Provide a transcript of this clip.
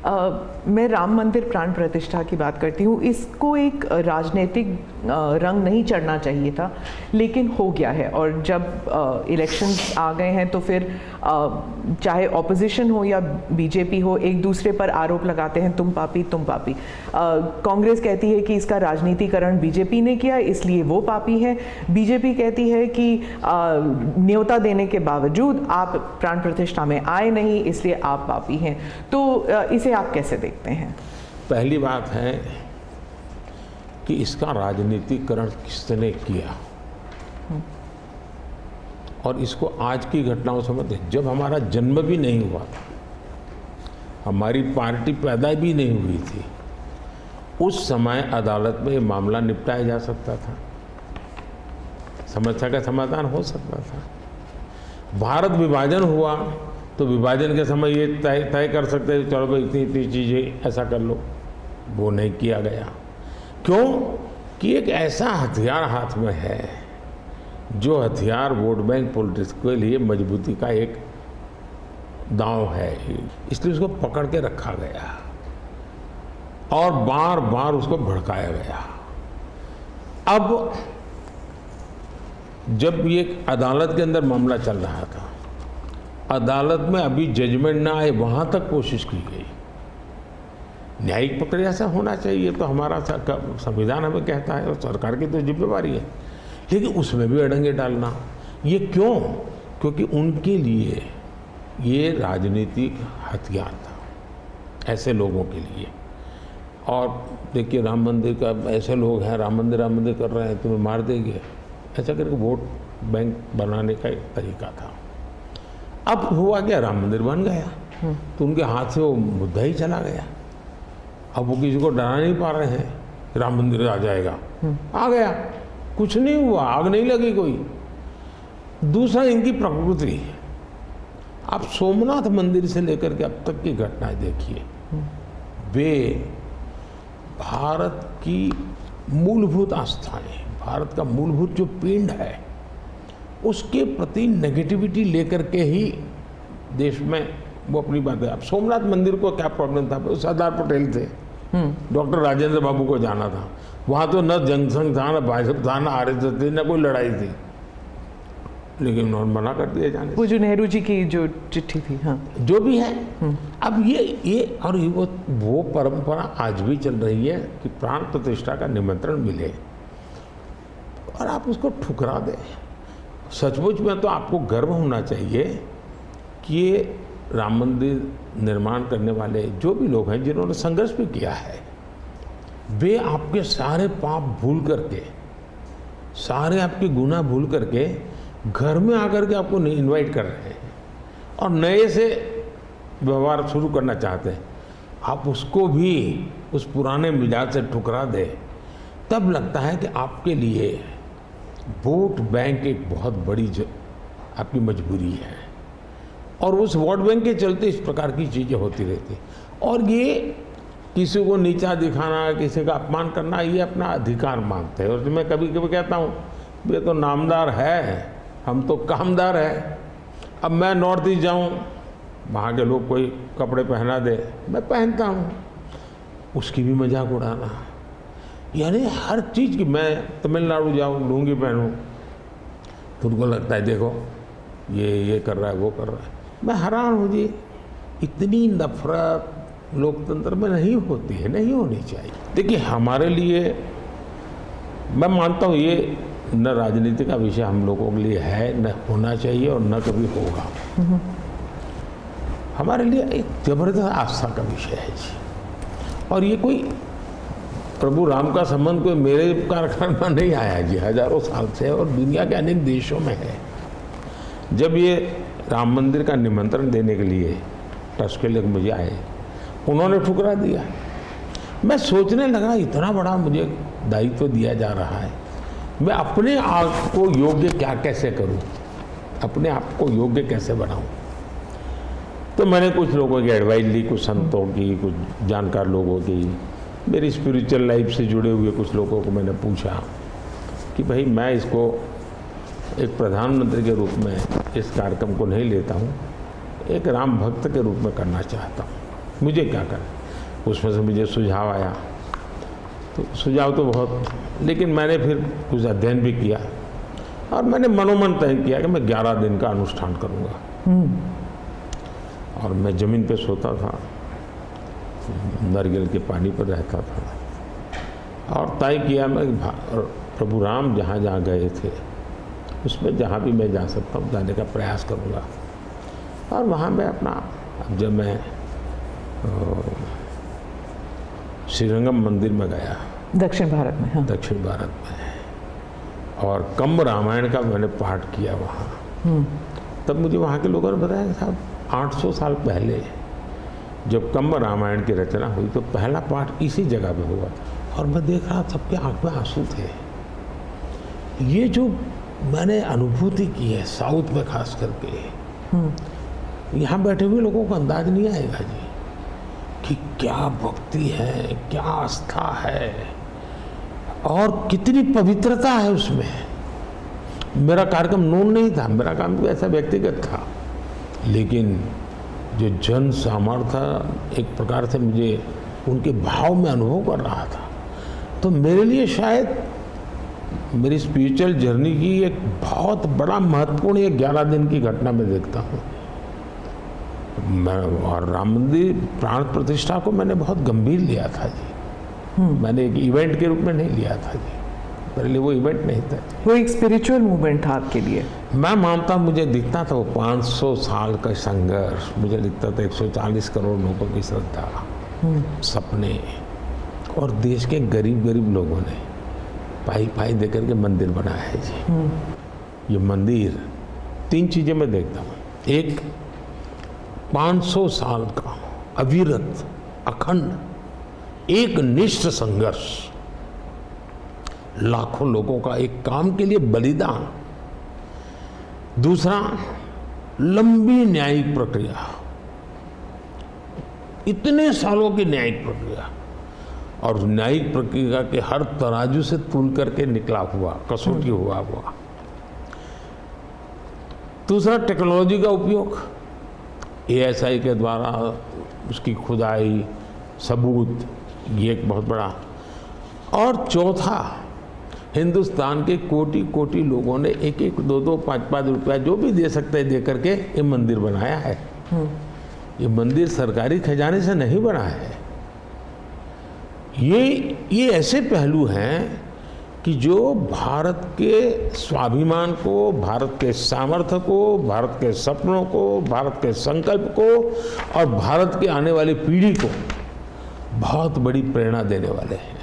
मैं राम मंदिर प्राण प्रतिष्ठा की बात करती हूँ। इसको एक राजनीतिक रंग नहीं चढ़ना चाहिए था, लेकिन हो गया है। और जब इलेक्शंस आ गए हैं तो फिर चाहे ऑपोजिशन हो या बीजेपी हो, एक दूसरे पर आरोप लगाते हैं, तुम पापी तुम पापी। कांग्रेस कहती है कि इसका राजनीतिकरण बीजेपी ने किया इसलिए वो पापी है। बीजेपी कहती है कि न्योता देने के बावजूद आप प्राण प्रतिष्ठा में आए नहीं इसलिए आप पापी हैं। तो इसे आप कैसे देखते हैं? पहली बात है कि इसका राजनीतिकरण किसने किया, और इसको आज की घटनाओं से मत। जब हमारा जन्म भी नहीं हुआ था, हमारी पार्टी पैदा भी नहीं हुई थी, उस समय अदालत में ये मामला निपटाया जा सकता था, समस्या का समाधान हो सकता था। भारत विभाजन हुआ तो विभाजन के समय ये तय कर सकते थे, चलो भाई इतनी इतनी चीज़ें ऐसा कर लो। वो नहीं किया गया। क्यों? कि एक ऐसा हथियार हाथ में है जो हथियार वोट बैंक पॉलिटिक्स के लिए मजबूती का एक दांव है, इसलिए उसको पकड़ के रखा गया और बार बार उसको भड़काया गया। अब जब ये अदालत के अंदर मामला चल रहा था, अदालत में अभी जजमेंट ना आए वहाँ तक कोशिश की गई। न्यायिक प्रक्रिया से होना चाहिए तो हमारा संविधान हमें कहता है, और सरकार की तो जिम्मेवारी है, लेकिन उसमें भी अड़ंगे डालना, ये क्यों? क्योंकि उनके लिए ये राजनीतिक हथियार था, ऐसे लोगों के लिए। और देखिए राम मंदिर का, ऐसे लोग हैं राम मंदिर कर रहे हैं, तुम्हें मार देंगे, ऐसा करके वोट बैंक बनाने का एक तरीका था। अब हुआ क्या, राम मंदिर बन गया तो उनके हाथ से वो मुद्दा ही चला गया। अब वो किसी को डरा नहीं पा रहे हैं, राम मंदिर आ जाएगा, आ गया, कुछ नहीं हुआ, आग नहीं लगी कोई। दूसरा, इनकी प्रकृति, आप सोमनाथ मंदिर से लेकर के अब तक की घटनाएं देखिए, वे भारत की मूलभूत आस्थाएं, भारत का मूलभूत जो पिंड है, उसके प्रति नेगेटिविटी लेकर के ही देश में वो अपनी बात है। अब सोमनाथ मंदिर को क्या प्रॉब्लम था? सरदार पटेल थे, डॉक्टर राजेंद्र बाबू को जाना था, वहाँ तो न जनसंघ था, न भाजपा था, न आरएसएस थी, न कोई लड़ाई थी, लेकिन उन्होंने मना कर दिया जाने। वो जो नेहरू जी की जो चिट्ठी थी, हाँ, जो भी है। अब ये और वो परंपरा आज भी चल रही है कि प्राण प्रतिष्ठा का निमंत्रण मिले और आप उसको ठुकरा दें। सचमुच में तो आपको गर्व होना चाहिए कि ये राम मंदिर निर्माण करने वाले जो भी लोग हैं, जिन्होंने संघर्ष भी किया है, वे आपके सारे पाप भूल करके, सारे आपके गुनाह भूल करके घर में आकर के आपको इनवाइट कर रहे हैं और नए से व्यवहार शुरू करना चाहते हैं। आप उसको भी उस पुराने मिजाज से ठुकरा दे, तब लगता है कि आपके लिए वोट बैंक एक बहुत बड़ी आपकी मजबूरी है, और उस वोट बैंक के चलते इस प्रकार की चीज़ें होती रहती। और ये किसी को नीचा दिखाना, किसी का अपमान करना, ये अपना अधिकार मानते हैं। और मैं कभी कभी कहता हूँ, ये तो नामदार है, हम तो कामदार है। अब मैं नॉर्थ ईस्ट जाऊँ, वहाँ के लोग कोई कपड़े पहना दे, मैं पहनता हूँ, उसकी भी मजाक उड़ाना, यानी हर चीज़ की। मैं तमिलनाडु जाऊँ, लुंगी पहनूँ, तो उनको लगता है देखो ये कर रहा है, वो कर रहा है। मैं हैरान हूँ जी, इतनी नफरत लोकतंत्र में नहीं होती है, नहीं होनी चाहिए। देखिए हमारे लिए, मैं मानता हूँ ये न राजनीति का विषय हम लोगों के लिए है, न होना चाहिए और न कभी होगा। हमारे लिए एक जबरदस्त आस्था का विषय है जी। और ये कोई प्रभु राम का संबंध कोई मेरे कारखाने में नहीं आया जी, हजारों साल से, और दुनिया के अनेक देशों में है। जब ये राम मंदिर का निमंत्रण देने के लिए ट्रस्ट के लोग मुझे आए, उन्होंने ठुकरा दिया। मैं सोचने लगा, इतना बड़ा मुझे दायित्व दिया जा रहा है, मैं अपने आप को योग्य कैसे करूं, अपने आप को योग्य कैसे बनाऊं। तो मैंने कुछ लोगों की एडवाइस ली, कुछ संतों की, कुछ जानकार लोगों की, मेरी स्पिरिचुअल लाइफ से जुड़े हुए कुछ लोगों को मैंने पूछा कि भाई मैं इसको एक प्रधानमंत्री के रूप में इस कार्यक्रम को नहीं लेता हूँ, एक राम भक्त के रूप में करना चाहता हूँ। मुझे क्या करें। उसमें से मुझे सुझाव आया, तो सुझाव तो बहुत, लेकिन मैंने फिर कुछ अध्ययन भी किया और मैंने मनोमन तय किया कि मैं 11 दिन का अनुष्ठान करूँगा। और मैं ज़मीन पे सोता था, नारियल के पानी पर रहता था और तय किया मैं प्रभु राम जहाँ जहाँ गए थे उसमें जहाँ भी मैं जा सकता हूँ जाने का प्रयास करूँगा। और वहाँ मैं अपना, अब जब मैं श्रीरंगम मंदिर में गया दक्षिण भारत में, हाँ, दक्षिण भारत में, और कम्ब रामायण का मैंने पाठ किया वहाँ, तब मुझे वहाँ के लोगों ने बताया कि साहब 800 साल पहले जब कम्ब रामायण की रचना हुई तो पहला पाठ इसी जगह पे हुआ। और मैं देख रहा सबके आँख में आंसू थे। ये जो मैंने अनुभूति की है साउथ में खास करके, यहाँ बैठे हुए लोगों को अंदाज नहीं आएगा जी कि क्या भक्ति है, क्या आस्था है और कितनी पवित्रता है उसमें। मेरा कार्यक्रम नून नहीं था, मेरा काम तो ऐसा व्यक्तिगत था, लेकिन जो जन सामर्थ्य एक प्रकार से मुझे उनके भाव में अनुभव कर रहा था, तो मेरे लिए शायद मेरी स्पिरिचुअल जर्नी की एक बहुत बड़ा महत्वपूर्ण ये 11 दिन की घटना मैं देखता हूँ। मैं और राम मंदिर प्राण प्रतिष्ठा को मैंने बहुत गंभीर लिया था जी। मैंने एक इवेंट के रूप में नहीं लिया था जी, मेरे लिए वो इवेंट नहीं था, वो एक स्पिरिचुअल मूवमेंट था आपके लिए। मैं मानता, मुझे दिखता था वो 500 साल का संघर्ष, मुझे दिखता था 140 करोड़ लोगों की श्रद्धा, सपने, और देश के गरीब गरीब लोगों ने पाई पाई देकर के मंदिर बनाया है जी। ये मंदिर 3 चीज़ें मैं देखता हूँ। एक, 500 साल का अविरत अखंड एक निष्ठ संघर्ष, लाखों लोगों का एक काम के लिए बलिदान। दूसरा, लंबी न्यायिक प्रक्रिया, इतने सालों की न्यायिक प्रक्रिया, और न्यायिक प्रक्रिया के हर तराजू से तुल करके निकला हुआ, कसौटी हुआ। दूसरा, टेक्नोलॉजी का उपयोग, ASI के द्वारा उसकी खुदाई, सबूत, ये एक बहुत बड़ा। और चौथा, हिंदुस्तान के कोटि कोटि लोगों ने 1-1, 2-2, 5-5 रुपया जो भी दे सकते दे करके ये मंदिर बनाया है। ये मंदिर सरकारी खजाने से नहीं बना है। ये ऐसे पहलू हैं कि जो भारत के स्वाभिमान को, भारत के सामर्थ्य को, भारत के सपनों को, भारत के संकल्प को और भारत की आने वाली पीढ़ी को बहुत बड़ी प्रेरणा देने वाले हैं।